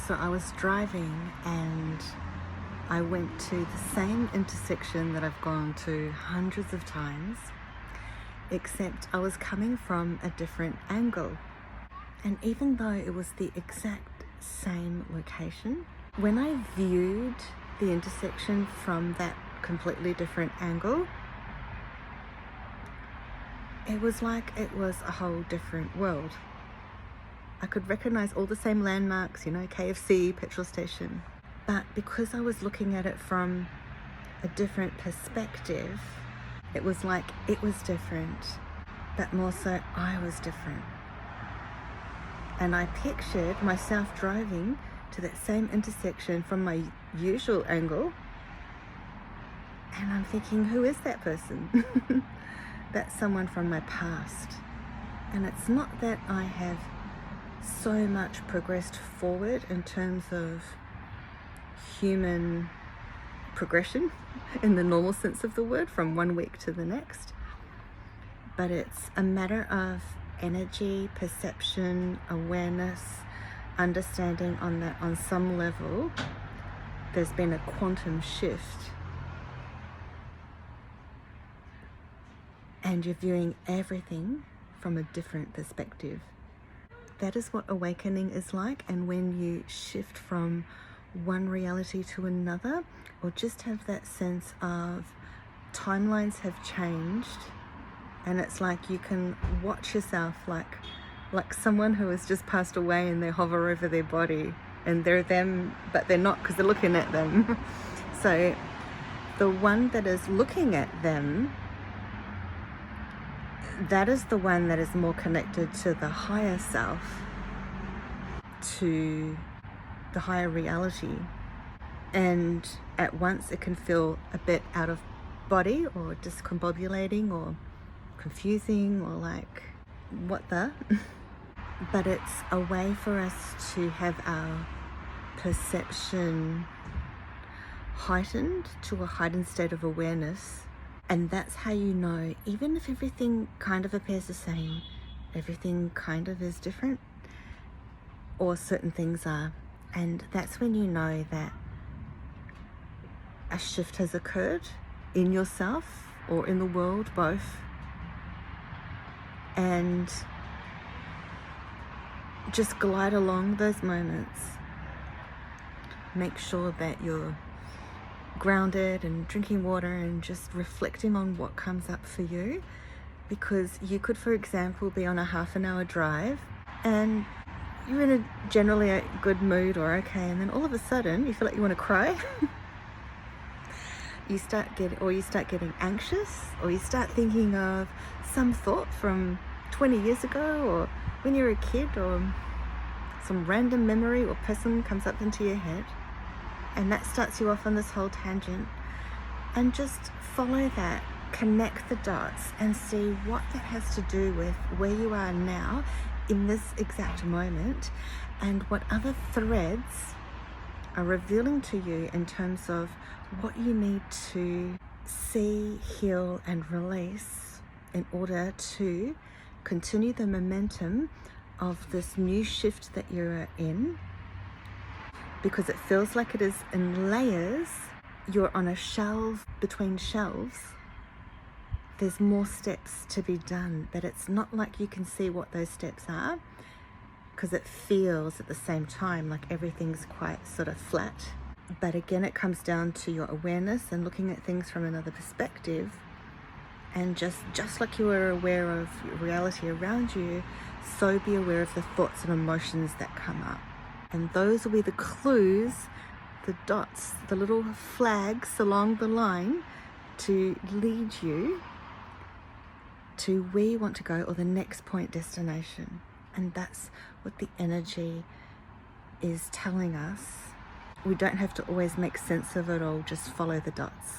So I was driving and I went to the same intersection that I've gone to hundreds of times, except I was coming from a different angle. And even though it was the exact same location, when I viewed the intersection from that completely different angle, it was like it was a whole different world. I could recognize all the same landmarks, KFC, petrol station. But because I was looking at it from a different perspective, it was like it was different, but more so I was different. And I pictured myself driving to that same intersection from my usual angle. And I'm thinking, who is that person? That's someone from my past. And it's not that I have so much progressed forward in terms of human progression in the normal sense of the word from one week to the next, but it's a matter of energy, perception, awareness, understanding on some level. There's been a quantum shift and you're viewing everything from a different perspective. That is what awakening is like. And when you shift from one reality to another, or just have that sense of timelines have changed, and it's like you can watch yourself like someone who has just passed away and they hover over their body and they're them, but they're not because they're looking at them. So the one that is looking at them, that is the one that is more connected to the higher self, to the higher reality. And at once it can feel a bit out of body or discombobulating or confusing or like, what the? But it's a way for us to have our perception heightened to a heightened state of awareness. And that's how you know, even if everything kind of appears the same, everything kind of is different, or certain things are. And that's when you know that a shift has occurred in yourself or in the world, both. And just glide along those moments. Make sure that you're grounded and drinking water and just reflecting on what comes up for you, because you could, for example, be on a half an hour drive and you're in a generally a good mood or okay, and then all of a sudden you feel like you want to cry. you start getting anxious, or you start thinking of some thought from 20 years ago, or when you were a kid, or some random memory or person comes up into your head, and that starts you off on this whole tangent. And just follow that, connect the dots and see what that has to do with where you are now in this exact moment, and what other threads are revealing to you in terms of what you need to see, heal and release in order to continue the momentum of this new shift that you're in. Because it feels like it is in layers. You're on a shelf between shelves. There's more steps to be done, but it's not like you can see what those steps are, because it feels at the same time like everything's quite sort of flat. But again, it comes down to your awareness and looking at things from another perspective. And just like you are aware of reality around you, so be aware of the thoughts and emotions that come up. And those will be the clues, the dots, the little flags along the line to lead you to where you want to go, or the next point destination. And that's what the energy is telling us. We don't have to always make sense of it all, just follow the dots.